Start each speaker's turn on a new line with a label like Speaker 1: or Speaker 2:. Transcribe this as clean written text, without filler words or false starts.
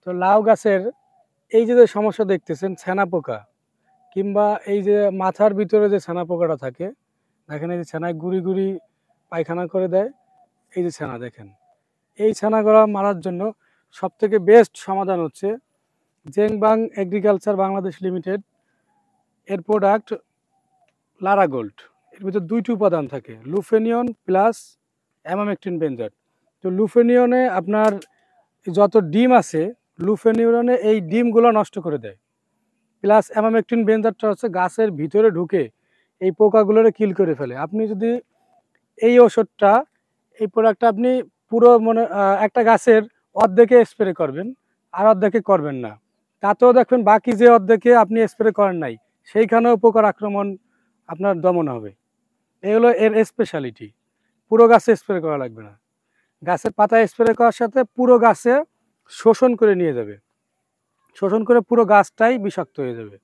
Speaker 1: তো লাউ গাছের এই যে সমস্যা দেখতেছেন ছানা পোকা, কিংবা এই যে মাথার ভিতরে যে ছানা পোকাটা থাকে, দেখেন এই যে ছানায় গুড়ি গুড়ি পায়খানা করে দেয়, এই যে ছানা দেখেন, এই ছানাগুলো মারার জন্য সবথেকে বেস্ট সমাধান হচ্ছে জেংবাং এগ্রিকালচার বাংলাদেশ লিমিটেড এর প্রোডাক্ট লারা গোল্ড। এর ভিতরে দুইটি উপাদান থাকে, লুফেনিয়ন প্লাস অ্যামামেকটিন বেনজয়েড। তো লুফেনিয়নে আপনার যত ডিম আছে, লুফেনিয়নে এই ডিমগুলো নষ্ট করে দেয়, প্লাস অ্যামামেকটিন বেনজয়েডটা হচ্ছে গাছের ভিতরে ঢুকে এই পোকাগুলোরে কিল করে ফেলে। আপনি যদি এই ওষুধটা, এই প্রোডাক্টটা আপনি পুরো একটা গাছের অর্ধেকে স্প্রে করবেন, আর অর্ধেকে করবেন না, তাতেও দেখবেন বাকি যে অর্ধেকে আপনি স্প্রে করেন নাই সেইখানেও পোকার আক্রমণ আপনার দমন হবে। এই হলো এর স্পেশালিটি। পুরো গাছে স্প্রে করা লাগবে না, গাছের পাতায় স্প্রে করার সাথে পুরো গাছে শোষণ করে নিয়ে যাবে, শোষণ করে পুরো গাছটাই বিষাক্ত হয়ে যাবে।